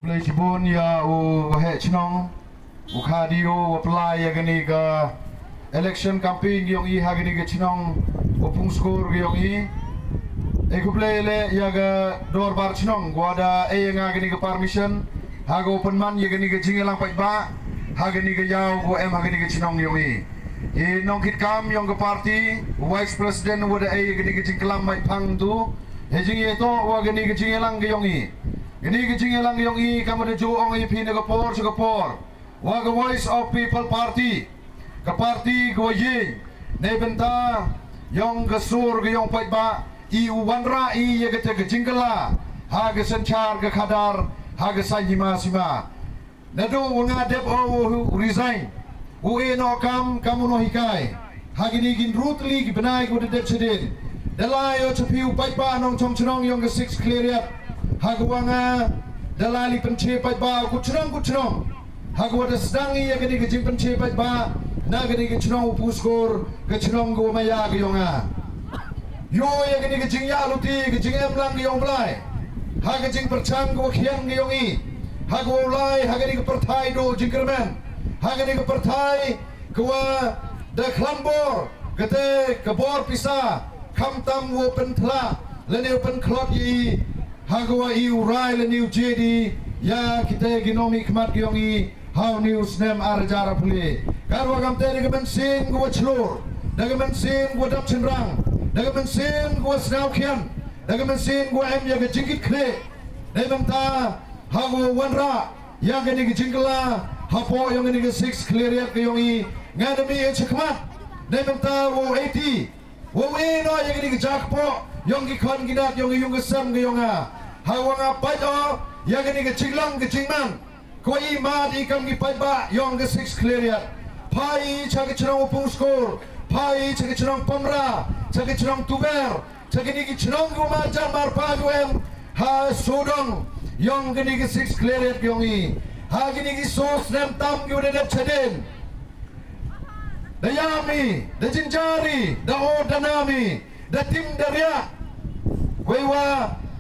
play Sibun ya chinong kadio apply ya gani ga election campaign yung i hagani ga chinong pung score yung i play le ya ga dor bar chinong gwada nga gani ga permission hago open man ya gani ga jingelang pai ba hagani ga yaw go hagani ga chinong yung i nong kit kam yung ga party vice president wada gani ga jingkelam mai pang tu jing ye to wa gani ga jingelang ga yung i gani gijing lang yung i kamada juong i pinagapor sa kapor waga voice of people party ka party ko yin nebenta yung gasur yung paiba i wanra i yagate gajingala haga sanchar ga kadar haga sanyima sima nado wanga dep o resign no kam kamuno hikai hagini gin rutli gibenai ko dep sedin dalayo chapiu paiba nong chongchnong yung ga 6 clear hagwanga dalali penche pai ba kuchrong hagwa da sedangi ya gani gejing penche pai ba na gani gechrong puskor gechrong go maya gyonga yo ya gani gejing ya luti gejing emlang gyong blai ha gejing perchang go khiang gyongi hagwa ulai hagani ge perthai do jingkermen hagani ge perthai kwa da klambor gate kabor pisa khamtam wo penthla lene pen klot yi hagwa iu rai le new jedi ya kita ginomi khmat gyongi how news nem arjara puli karwa gamte de bensin go chlor de bensin go dap chenrang de bensin go snau khian de bensin go em ya ge jingit khle de bamta hagwa wanra ya ge ni jingla hapo yong ni ge 6 clear ya gyongi ngadami e chkhmat de bamta wo 80 wo no ya ge ni jakpo yong gi khon gidat yong yung ge sam ge yonga hawanga paito yagani ke chinglang ke chingman koi ma di kam gi pai ba yong ke 6 clear ya pai chage chrong pung score pai chage chrong pamra chage chrong tuber chage ni gi chrong go ma jar mar pa go em ha sodong yong ke ni ke 6 clear ya yongi ha gi ni gi sos nem tam gi de chaden dayami da jinjari da odanami da tim daria wewa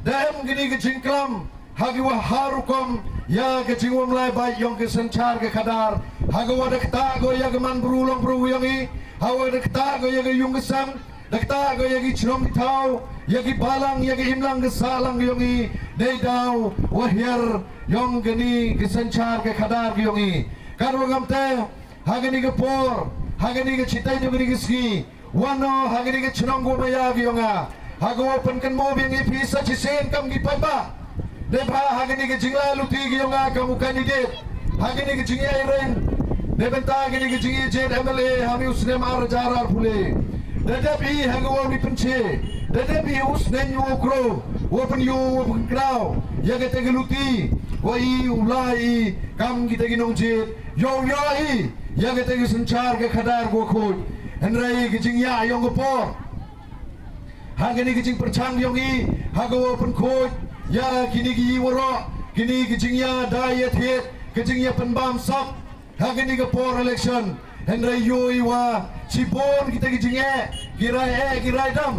daem gini gejing klam hagi wa harukom ya gejing wong lai bai yong ke sanchar ke kadar haga wa dakta go ya geman brulong bru yongi hawa dakta go ya ge yung gesam dakta go ya gi chrom tau ya gi balang ya gi imlang ge salang yongi dei dau wa hier yong gini ke sanchar ke kadar ge yongi karwa gamte hagani ge por hagani ge chitai jo gini ge ski wano hagani ge chrom go ya ge yonga hagwa penkan mo biang ipi sa chisen kam gi paiba deba hagani ge jingla luti gi yonga kamu kandidat hagani ge jingi airen debenta hagani ge jingi jet MLA hami usne mar jarar phule dedebi hagwa ni penche dedebi usne nyu kro open yu open krau yage te ge luti wai ulai kam gi te gi nong jet yo i yage te ge sanchar ge khadar go khoj henrai ge jingya yong go por hagani gijing perchang yongi hago pen khoj ya kini gi woro kini gijing ya diet hit gijing ya penbam sak hagani ga por election henry yoi wa sibon kita gijing girai dam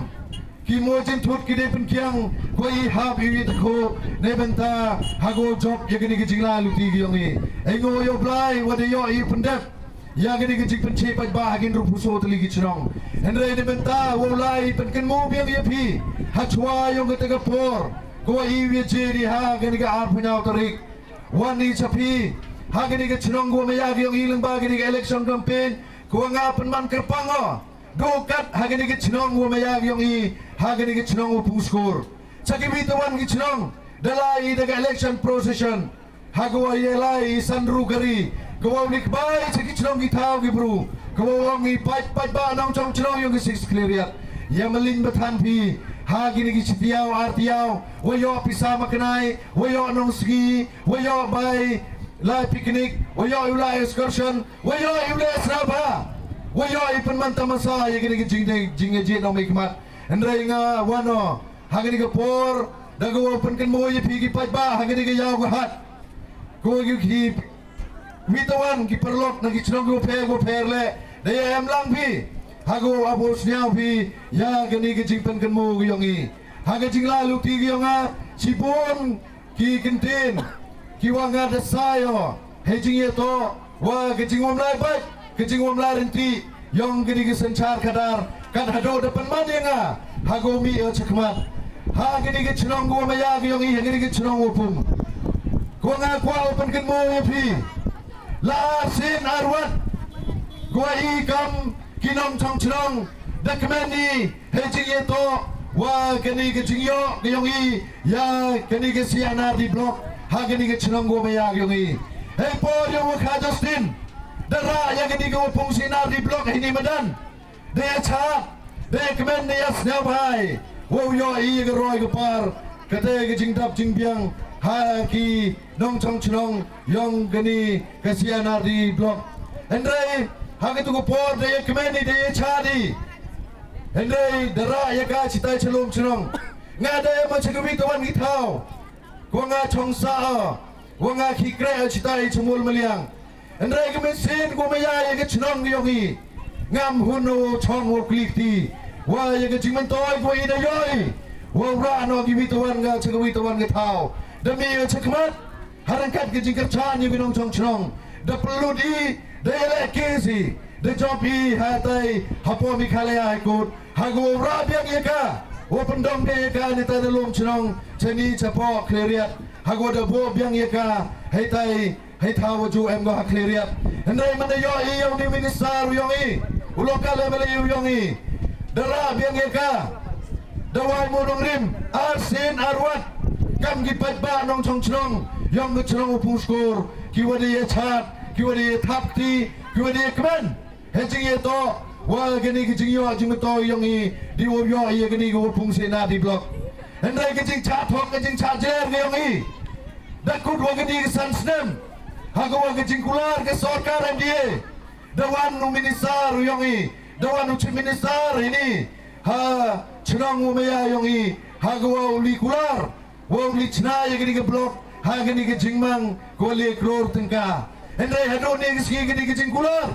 ki mojin thut ki de pen kyang koi hab yi takho ne benta hago job yagani gijing la luti yongi engo yo blai wade yo i pendep ya gani gijing pen che pai ba hagin ru puso tli gichrong henry de benta wo lai pen ken mo biang ye phi hachwa yong te ga por ko i wi jeri ha gani ga ar phnyao tarik wani chapi ha gani ga chrong go me ya gi yong ilang ba gani ga election campaign ko nga pen man kerpango do kat ha gani ga chrong go me ya gi yong i ha gani ga chrong u puskor chaki bi to wan gi chrong dalai de ga election procession ha go ye lai sanru gari ko ni bai chaki chrong gi thau gi bru ko wong i pai ba nong chong chrong yong gi 6 clear ya yamalin bathan phi ha gini gi chitiao artiao wayo pisa makanai wayo nong ski wayo bai lai picnic wayo ulai excursion wayo ulai sraba wayo ipan man tamasa ye gini gi jing je no mikmat endrai nga wano ha gini gi por dago open kan mo ye phi gi pai ba ha gini gi yaw go hat ko gi witawan ki perlok na ki chrong go pher le de em lang phi hago abos nyau phi ya gani ke jingpen kan mo yongi haga jingla lu ti yonga sibon ki kintin kiwa ngada sayo hejing to wa kejingom lai baik kejingom lai renti yang gini kesencar kadar kan hado depan mana hagomi cekmat ha gini ke chenong gua maya yang i gini ke chenong upum gua ngakwa open ken mo pi la sin arwat gua i kam kinom chong chenong dakmani hejing to wa gini ke jingyo yang i ya gini ke siana di blok ha gini ke chenong gua maya yang i hey po yang ka Justin dara yang gini ke upung sinar di blok ini medan dia chat dia kemen dia snap hai wow yo i ke roi ke par kate ke jingdap jingbiang ha ki nong chong chnong yong gani ke siana di blok hendrai ha ke tu ko por dia kemen dia chadi hendrai dara ya ka citai chelum chnong ngada ma chegwi tawan ki thau ko nga chong sa ko nga ki kre citai chumul meliang hendrai ke mesin ko maya ya ke chnong yongi ngam huno chong ho klikti wa ya ke jingman toy ko ida yoi wa ra no ki witawan ga chegwi tawan ga thau demi chekmat harangkat ke jingkar chan yu ginong chong chnong da perlu di da ele kesi da jopi hatai hapo mi khalaya ikut hago ra biang ye ka wa pendom de ka ni ta lum chnong chani chapo kleriat hago da bo biang ye ka haitai hai thau ju em go kleriat ndai man yo i yo ni minister yo i uloka level yo i dara biang ye ka dawai modong rim arsin arwat kam gi pat ba nong chong chnong yong ge chnong upung skor kiwadi ye chat kiwadi ye thapti kiwadi ye kman hejing ye to wa geni ge jing yo jing to yong i di wo yo ye geni ge upung sena di blok hendai ge jing chat thok ge jing chat jer ge yong i dakut wa geni ge sansnem hago wa ge jing kular ge sarkar MDA dawan nu minister yong i dawan nu chief minister ini ha chnong umaya yong i hago wa uli kular wa uli chna ye geni ge blok ha geni ge jingmang ko le kror tengka hendai hado ne ge ski geni ge jing kular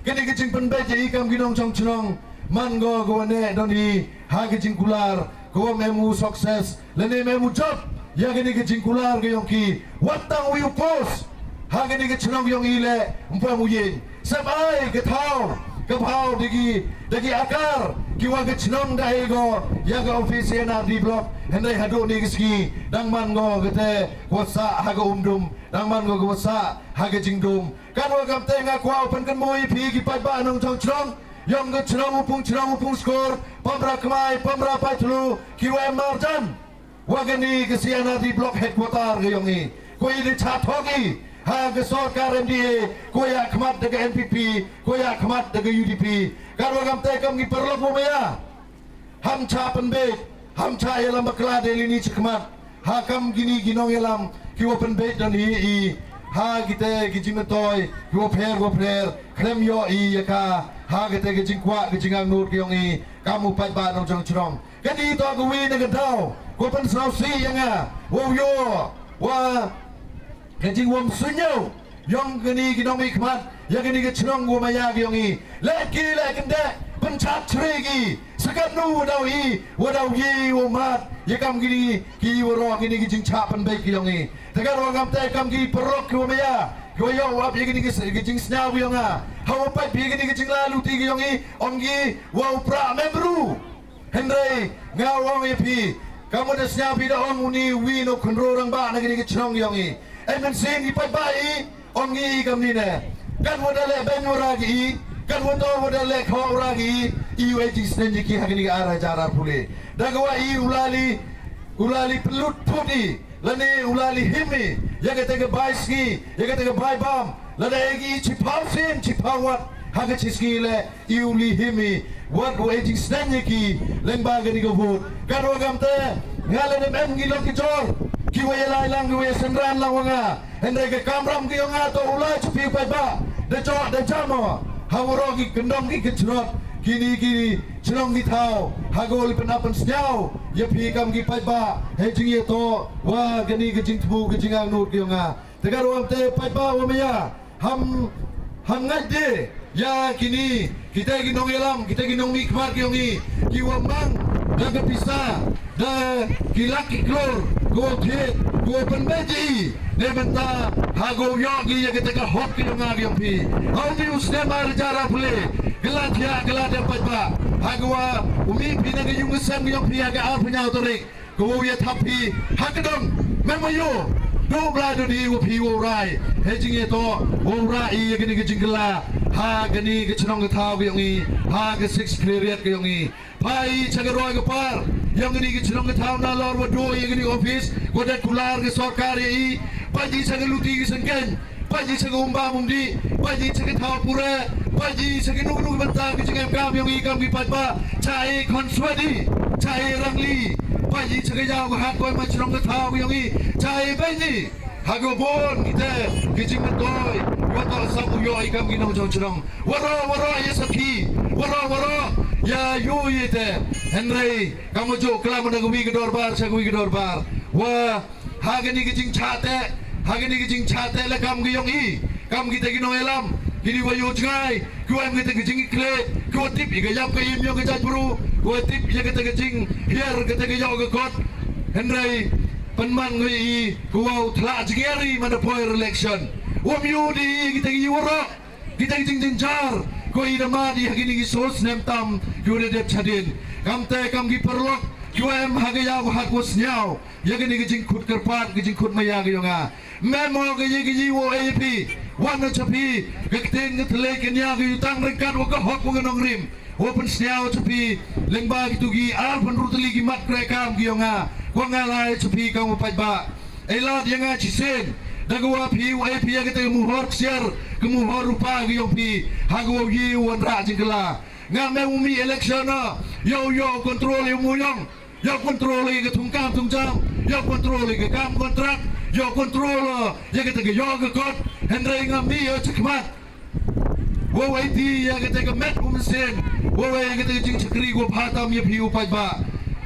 geni ge jing penbe je ikam ginong chong chnong man go go ne doni ha ge jing kular go memu success le ne memu job ya geni ge jing kular ge yong ki watang wi post ha geni ge chnong yong i le umpa mu yin sabai ge thau ke phau digi akar kiwa ke chnong dai go ya ga office na di blok hendai hadu ni ski dang man go kete wasa ha go umdum dang man go wasa ha ge jingdum kan wa kam te nga kwa open kan moi phi ki pai ba nong chong chnong yong ge chnong upung skor pamra kmai pamra paitlu kiwa marjan wa ge ni ke siana di blok headquarter ge yong i koi de cha thogi ha ke sarkar MDA ko ya khmat de NPP ko ya khmat de UDP karwa kam te kam gi perlo mo ya ham cha penbe ham cha yelam bakla de lini chkhmat ha kam gini ginong yelam ki open be dan i ha gite gijing toy go pher krem yo i ka ha gite gijing kwa gijing ang nut yong i kamu pai ba nong chong chrong ke di to go wi ne ga dau ko pen snau si yanga wo yo wa kejing wom sunyo yong geni ginong i khmat ya geni ge chnong wo maya yong i le kende penchat chregi sakat nu dau i wo dau yi wo mat ye kam gini ki wo ro gini ge jing cha pen be yong i tegar wo gam te kam gi perok wo maya yo yo wa ye geni ge jing sna wo yong a ha pai bi geni ge jing la lu ti ge yong i ong gi wo pra membru hendai nga wong ye pi kamu de sna bi da ong uni wi no khonro rang ba na geni ge chnong yong i men sen ni pai bai ong gi kam ni ne kan wo dale ben wo ra gi kan wo to wo dale kho ra gi i we ji sen ki ha gi ara jara pule da ga wa i ulali pelut pudi lane ulali himi ya ga te ga bai ski ya ga te ga bai bam la da gi chi pau sen chi pau wat ha ga chi ski le i uli himi wat wo ji sen ki leng ba ga ni go vot kan wo gam te ngale ne mem gi lo ki jor kiwa yelai lang kiwa senran lang wanga hendai ke kamram ki yonga to ulai chupi pai ba de cho de jamo hawro ki kendom ki kechrot kini chnong ki thau hagol penapan snyau ye phi kam ki pai ba he jing ye to wa gani ke jing thu ke jingang nut ki yonga tegar wam te pai ba wa ya ham ngai de ya kini kita ki nong yelam kita ki nong mi khmar ki yongi ki wa mang da ke pisa da ki lak ki klor go the go pen beji Nebenta hago yogi ya kita hok yang ngagi yang pi. Audi usne mar jara pule. Gelatia gelada pajba. Hagwa umi pi nagi yung sem yang pi aga al punya otorik. Kau ya tapi hakadong memayo. Do blado di pi worai. Hejing itu worai ya gini kejingla. Ha gini kecenong ketau yang ni. Ha ke six clearet yang ni. Pai cagaroi kepar. Yang ini kecenong ketau nalor wado yang ini office. Wadat kular ke sorkar ya. Paji sangat luti kesengken, paji sangat umbah mundi, paji sangat tahu pura, paji sangat nunggu bentang kecengkem kami yang ikam kipat ba, cai konswadi, cai rangli, paji sangat jauh hat koi macam tahu yang ini, cai paji, hago bon kita kecengkem toy, watal sabu yo ikam kinau jauh-jauh, waro ya sapi, waro ya yo itu, Henry, kamu jo kelam menagumi kedor bar, sagui kedor bar, wah hagani kecing cate. Hagani kecing cate le kam giyong I kam kita gino elam kini wayo cengai kuam kita kecing ikle ku tip igayap ke im yo kejat buru ku tip ya kita kecing hiar kita gayau ke kot Henry penman ngi ku au tla jingeri mana poy election wam yu di kita gi woro kita kecing jenjar ku ida madi hagini gi sos nem tam ku de dep chadin kam te kam gi perlok kuam hagayau hat was nyau ya gini kecing kut kerpat kecing kut maya giyonga Memo gigi wo AP wana chapi gakten ngetlek kenya gi tang rekat wo ka hok wo nong rim open sniao chapi lengba gitu gi al pen rutli gi mat krekam gi nga ko nga lai chapi ka mo pajba ela dia nga chisen dagwa pi wo AP ya gete mu hor share ke mu hor rupa gi yong pi hago gi won ra jingla nga me umi election yo control yo mu yong yo control ge tungkam tungjam yo control ge kam kontrak yo control ya kita ke yo ke kot Henry ngambi yo cekmat wo waiti ya kita ke met umsen wo ya kita jing cekri go phatam ya piu pajba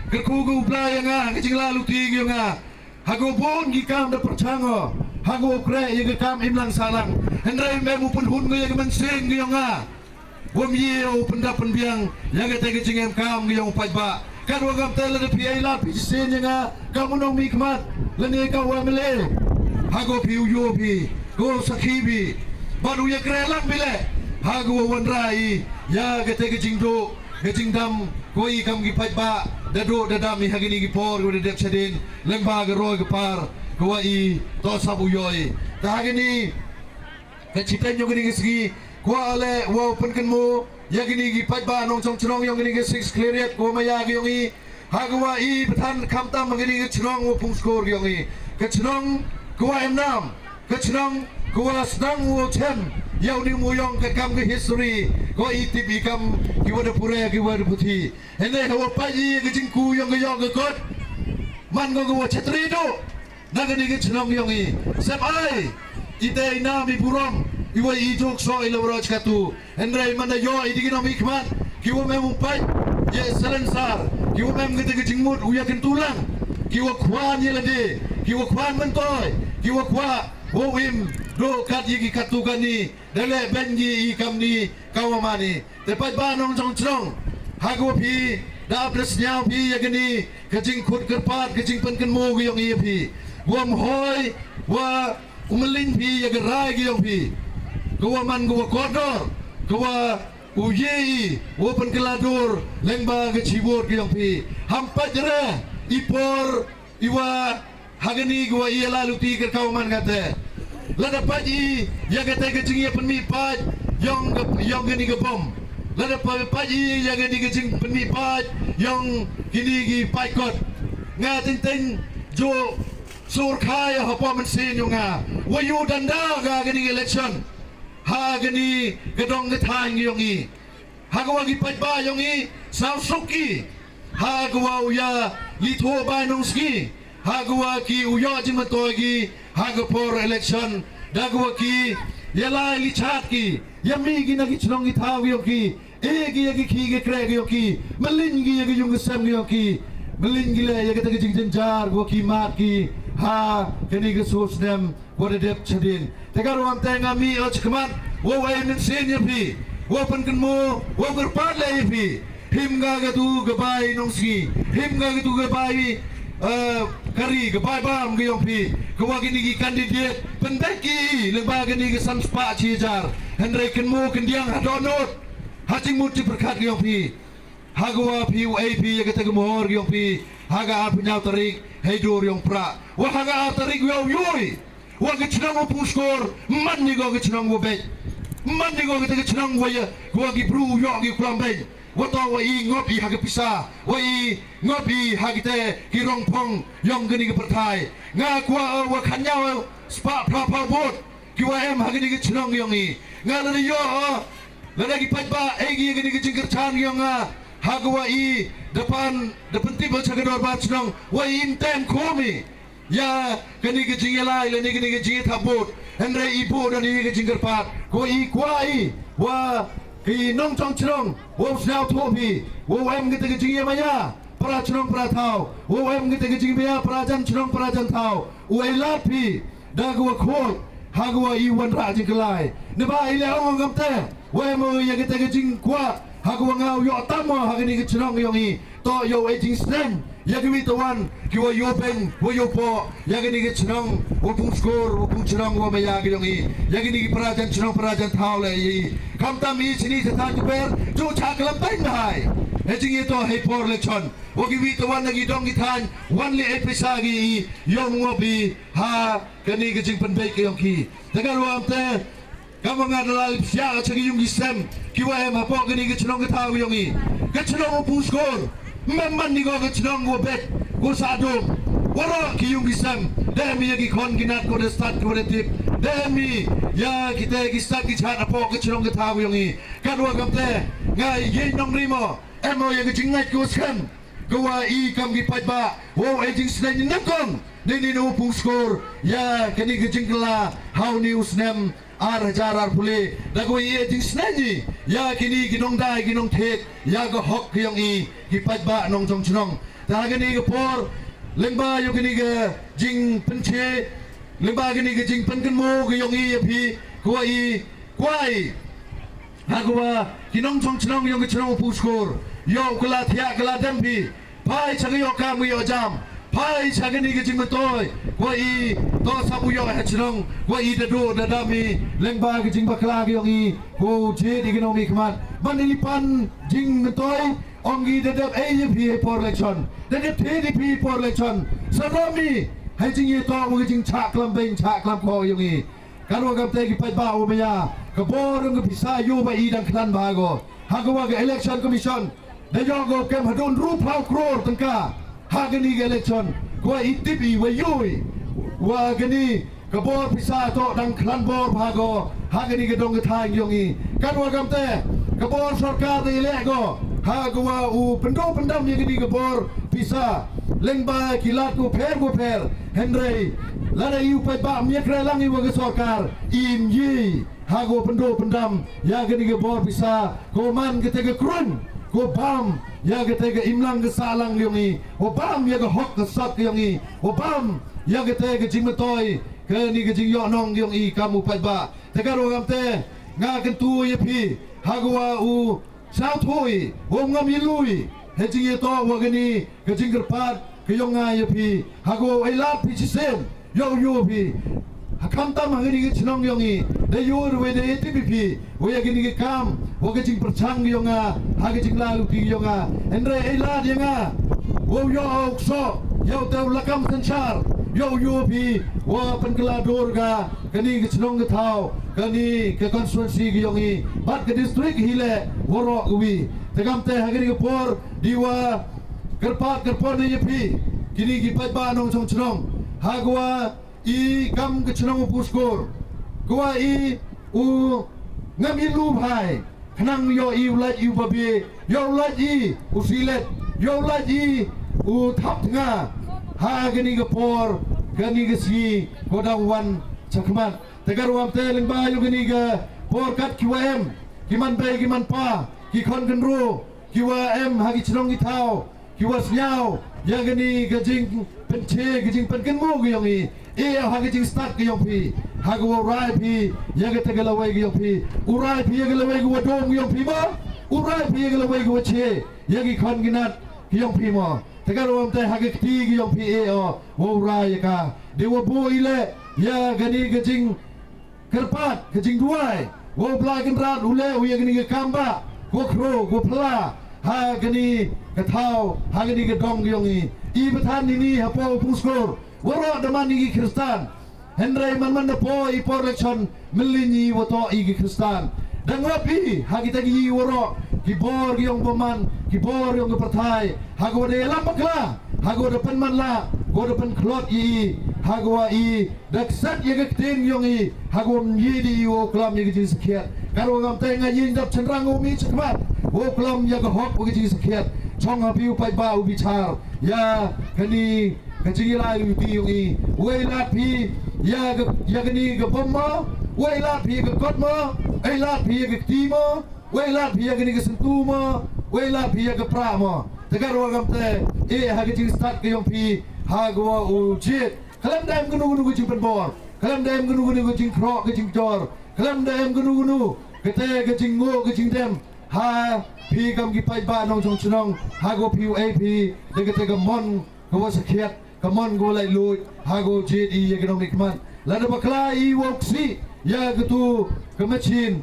ke ku go bla ya nga ke jing lalu ti yo nga hago bon gi kam da perchango hago kre ya ke kam imlang salang Henry me mu pun hun ya ke mensen yo nga wo mi yo pendap penbiang ya kita ke jing kam yo pajba kan wagam tele de piai la pisen nga kamu nong mikmat leni ka wamele hago piu yo pi go sakibi baru ya krelang bile hago wanrai ya gete gejingdo gejingdam koi kam gi pajba dado dadami hagini gi por go de chadin lengba ga roy par go I to sabu yoi ta hagini keciten yo gini gisgi ko ale wo penkenmu ya gini gi pajba nong chong chrong yo gini gi six clearet ko maya gi yongi hagwa I betan kamtam gini gi chrong wo pung skor gi yongi ke chrong ko enam ke chrong ko sedang wo chen yau ni muyong ke kam ke history ko I tibi kam ki wada pure ki wada puthi ene hawa paji gi jingku yong ge yong ge kot man go go chetri do na gini gi chrong yongi sep ai ite ina mi burong iwa I jok so ilo roj katu Henry mana yo I digino mikmat kiwa memu pai ye selensar kiwa mem gete ge jingmut uya kentulang kiwa kwan ye lade kiwa kwan mentoy kiwa kwa wim do kat yigi katu gani dele benji I kamni kawamani tepat banong jong jong hago pi da plus nyau pi ye gani kejing khut kerpat kejing penken mo ge yong I pi wam hoi wa umelin pi ye gerai ge yong pi Gua man gua kodor, gua uye, gua penkeladur, lengba ke cibur ke yang pi, hampat jere, ipor, iwa, hagani gua iya lalu ti ke kauman kata, lada paji, ya kata kecing ya penmi paj, yang gini ke bom, lada paji, ya gini kecing penmi paj, yang gini gi paikot, ngatin ting jo surkai apa mensin yang wayu danda ga gini election. Hagani gedong getang yongi hagwa gi pajba yongi sausuki hagwa uya litho ba nongski hagwa ki uya jimatogi hagpor election dagwa ki yala lichat ki yami gi nagi chlongi thaw yoki egi egi ki ge kreg yoki malingi egi yung sam yoki malingi le yegi tagi jingjar go ki mat ki ha keni ge sosnem what a depth chadin tegar wam tenga mi och kmat wo way min senior pi wo penkenmu wo berpat le pi him ga tu gabai nongsi him ga tu gabai kari ke bam ke yang pi ke wagini ki kandidat pendaki lembaga gini ke sanspa cijar Henry kenmu kendiang hadonot hacing muti berkat ke yang pi hagwa pi UAP ya kata gemor ke yang pi haga punya tarik hidur yang pra wah haga tarik yang yoi wah kecnang puskor man ni go kecnang go bet man ni go kecnang go ya gua ki bru yo ki kulam bet wato wai ngopi hagi pisah wai ngopi hagi te kirong pong yang gini ke pertai ngakwa wakanya spa prapa bot kiwa em hagi ni ke chenong yang ni ngalari yo lagi pajba egi gini ke jingkar chan yang hagwa i depan tiba cagador ba chenong wai intem komi ya gini ke jingelai leni gini ke jingi tabut Henry ibu dan ini ke jingkar pat ko i kwai wa ki nong chong chnong wo snao thopi wo em ke te jing maya pra chnong pra thao wo em ke te jing maya pra jan chnong pra jan thao wo lapi da go khol ha go I wan ra jing klai ne ba I le ong ngam te wo em ye ke te jing kwa ha go ngau yo tam ha ke ni ke chnong yong I to yo e jing sneng ya ke wi to wan ki wo yo pen wo yo po ya ke ni ke chnong wo pung skor wo pung chnong wo maya ke yong I ya ke ni ke pra jan chnong pra jan thao le I kam tam I sini setan tu ber tu chaklam tain hai hejing itu hai por lechon wogi wi to wan lagi dong gitan wan le episagi yong ngopi ha kani ke jing penbei ke yong ki tegal wam te kam ngadal sia chagi yung gisem ki wa em ha po kani ke chnong ke thau yong I ke chnong pu skor memang ni go ke chnong go bet go sadum waro ki yung gisem demi yagi kon ginat ko de start ko de tip demi ya kita start ki chat apo ke chnong ke thau yong I kadwa kam te ngai ye nong rimo emo yang jingat ko skam ko wa I kam gi pajba wo e jing snai nakon ni no pung skor ya kani ke jingla how news nem ar hajar pule da ko I jing snai ni ya kini ginong dai ginong thek ya go hok yong I gi pajba nong jong chnong ta kani ke por lemba yo kini ke jing penche lemba kini ke jing penken mo ke yong I phi ko I kwai hagwa kinong chong chnong yong chnong puskor yo kala thia kala dempi phai chagi yo kam yo jam phai chagi ni ke jing toy ko I to sabu yo ha chnong ko I da do da dami lengba ke jing bakla ke yong I ko je di kinong mi kmat banili pan jing toy ongi da dep AFP for election da dep TDP for election sanomi hai jing ye to ko jing chak lam beng chak lam ko yong I karo gam te ki pai ba o maya ka borong ka pisa yo ba I dang klan ba go hagwa ga election commission de yo go kem hadon ru phau kror tangka hagani ga election ko I tipi wa yoi wa gani ka bor pisa to dang klan bor ba go hagani ga dong ka thang yong I karo gam te ka bor sarkar de le go hagwa u pendo pendam ye gani ka bor pisa lengba kilat ko pher Henry lada iu pai ba mia kra langi wa sarkar im yi hago pendo pendam ya gani ke bor bisa ko man ke te krun ko bam ya ke te imlang ke salang yong I o bam ya ke hok ke sat yong I o bam ya ke te jing toy ke ni ke jing yo nong yong I kamu pai ba te karo gam te nga kan tu ye pi hago wa u sao thoi o ngam yi lui he jing ye to wa gani ke jing pat ke yong nga ye pi hago ai lat pi sen yo pi hakam tam hagini ke chnong yong I de yor we de TPP we agini ke kam wo ke jing perchang yonga hage jing lalu pi yonga endre ela dinga wo yo so yo te lakam sanchar yo pi wo penkela dorga kani ke chnong ke thau kani ke constituency ke yong I bat ke district hile woro wi tegam te hagini ke por diwa kerpor ne ye pi kini ki pai ba nong chnong hagwa I kam ke chnong puskor gua I u ngam I lu bhai khnang yo I ulat I babi yo ulat I u silet yo ulat I u thap nga ha gani ke por gani ke si kodang wan chakmat tegar wam te leng ba yo gani ke por kat QM kiman bay kiman pa ki kon kan ru QM ha ki chnong ki thau ki was nyao ya gani ke jing penche ke jing pen kan mo ke yong I ha ke jing start ke yong pi ha go rai pi ya ke te ke lawai ke yong pi urai pi ya ke lawai ke dom yong pi ba urai pi ya ke lawai ke che ya ki kon ginat kiyong pimo tegarom te hagik ti kiyong pi wo raya ka dewa bo ile ya gani gajing kerpat gajing duai wo blagan rat ule uya gani ke kamba go kro go pla ha gani ke thau ha gani ke dong kiyong i bethan ni hapo puskor woro daman ni Kristan Henry man po i por election melini woto i Kristan dan wapi hagi tagi woro kibor yung paman kibor yung partai hago de lampakla hago depan man la go depan klot i hago i daksat ye gekting yung i hago yidi wo klam ye gi sekiat karo ngam te ngayin dap cenrang umi cekmat wo klam ye ga hok gi sekiat chong apiu pai ba ubi char ya kani kecila uti yung i welat pi ya gani ga bomma welat pi ga kotma welat pi ga timo welat pi ga ni ga sentuma welat pi ga prama tegar wagam te hagi jing start ke yung pi hagwa ujit kalam daim gunu ga jing penbor kalam daim gunu ga jing krok ga jing jor kalam daim gunu kete ga jing ngo ga jing dem ha pi gam gi pai ba nong chong chnong hago pi ap de ga te ga mon ga wa sakhiat Kamon go lai lui hago jid I economic man lada bakla I woksi ya gitu kemachin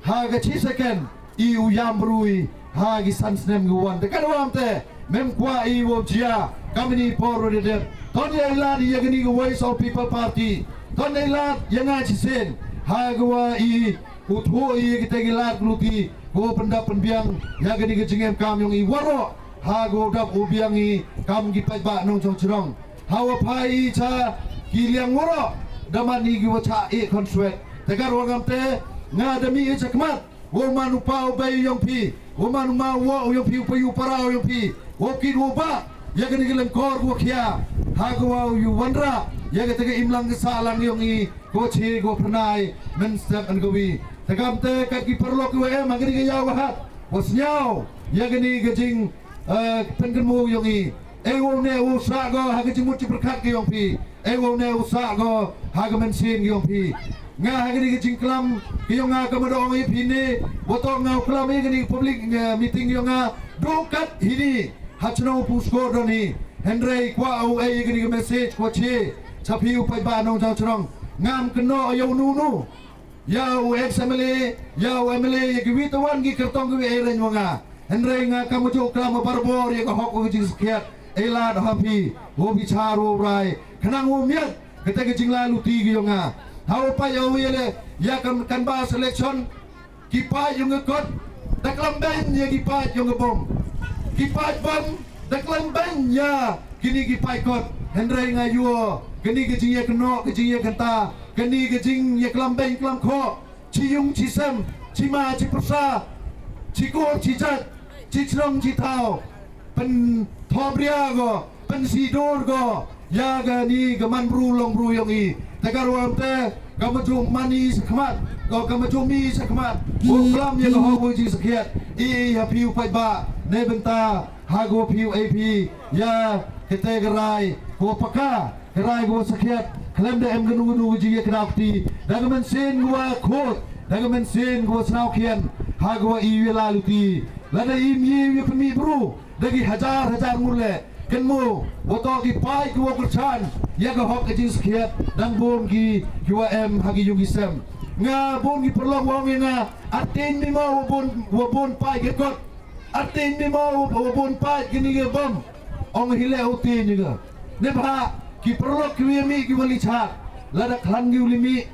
haga chi second I uyam brui hagi sansnem guwan dekat wam te mem kwa I wojia kamini poro de ton ya ilad ya gani go voice of people party ton ilad ya nga chi sen hagwa I utho I kita gilad gluti go pendap penbiang ya gani ke jingem kam yung I waro hago dap ubiangi kam gipai ba nong chong chirong hawa pai cha kiliang woro daman ni giwa cha e consuet tegar wangam te nga demi e chakmat wo manu pau bai yong pi wo manu ma wo yong pi payu parao yong pi wo kid wo ba ya gani gelem kor wo khia hago wa yu wandra ya ga tege imlang salang yong I go chi go pranai men step an gowi tegam te kat ki perlo ku e magani ga yaw hat was nyao ya gani gajing pengenmu yung I ewo ne usa go hagi jimut ciperkat ke yung pi ewo ne usa go hagi mensin yung pi nga hagi ni jingklam ke yung nga kamadong I pini botong nga uklam I gani public meeting yung nga dokat hini hachno pusko doni Henry kwa au e gani message kwa chi chapi upai ba nong chang chong ngam keno yo nunu yau ex-MLA yau MLA ye gi witawan gi kertong gi eren nga Henry nga kamu jo klam barbor ye ka hok gi sekiat elad hapi wo bichar wo rai kanang wo miat kete gi jingla luti gi nga hau pa yo yele ya kan ba selection ki pa yung kot daklam ben ye ki pa yung bom ki pa bom daklam ben ya kini ki pa kot Henry nga yo kini gi jing ye kno gi jing ye kanta kini gi jing ye klam ben klam kho chi yung chi sem chi ma chi prasa chi ko chi jat chi chrong chi thao pen thobria go pen sidor go ya ga ni ga man bru long bru yong I tegar wam te ga ma ju mani sakmat go ga ma ju mi sakmat wo klam ye go ho ji sakhiat I ha piu pai ba ne benta ha go piu ap ya kete garai go paka garai go sakhiat klem de em gnu gnu ji ye krafti daga men sen go khot daga men sen go snau khian ha go I wela luti lada imi ye pemi bro dagi hajar murle kenmo woto gi pai ku kurchan ya ga hok ji skhiat dang bom gi wa em hagi yugi sem nga bom gi perlong wong nga atin mi mo bon pai ge kot atin mi mo bon pai gi ni ge bom ong hile utin ni ga ne ba ki perlok ki mi gi wali chat lada khlan gi ulimi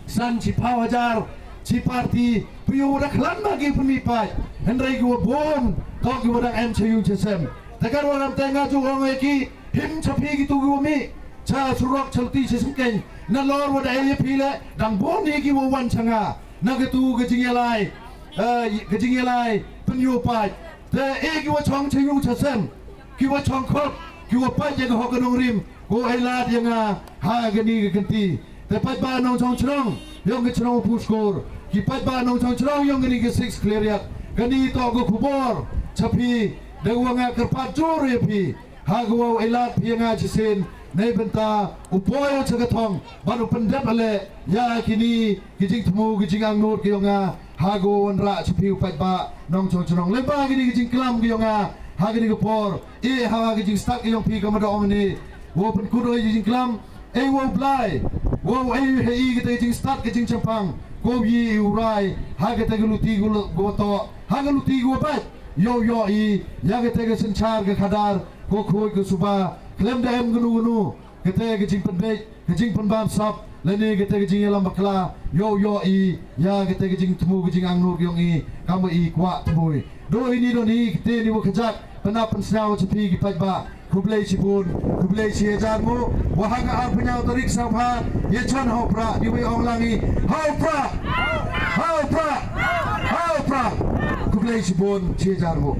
san chi pau hajar chi parti piu dak lan bagi pemi pai Henry go bon kok go dak em chayu chesem tegar waram tenga ju ong ki him chapi gi tu go mi cha surok chalti chesem ken na lor wa dai pile dang bon ni gi wo wan changa na ge tu ge jing yalai ge jing yalai penyu pai te e gi wo chong chayu chesem ki wo chong khop ki wo pai je go hok nong rim go ai la dia nga ha ge ni ge kenti te pai ba nong chong chrong yong ge chrong pu skor ki pai ba nong chong chrong yong ge ni ge six clear ya gani to go kubor chapi dewanga kerpat jor ye pi hagwa elat pi nga chisen nei benta upoyo chagathong baru pendap ale ya kini kijing thmu kijing angnut ki nga hago wanra chapi upai ba nong chong chong le ba gini kijing klam ki nga hagi ni por hagi jing start yang pi ka madong ni wo pen ku doi jing klam wo blai wo hei kita jing start ke jing champang ko yi urai hagi ta luti go to hagi luti go pat yo ya kita ke senchar ke khadar ko khoi ke suba klem da em gunu kita ke jing penbej ke jing penbam sap lani kita ke jing alam bakla yo ya kita ke jing temu ke jing angnur yong kamu kwa temu do ini kita ni wo kejak penapan senau cepi ki pajba kublai sipun kublai si jarmu wahanga ar punya otorik sabha ye chan hopra di we ong langi hopra kublai sipun si jarmu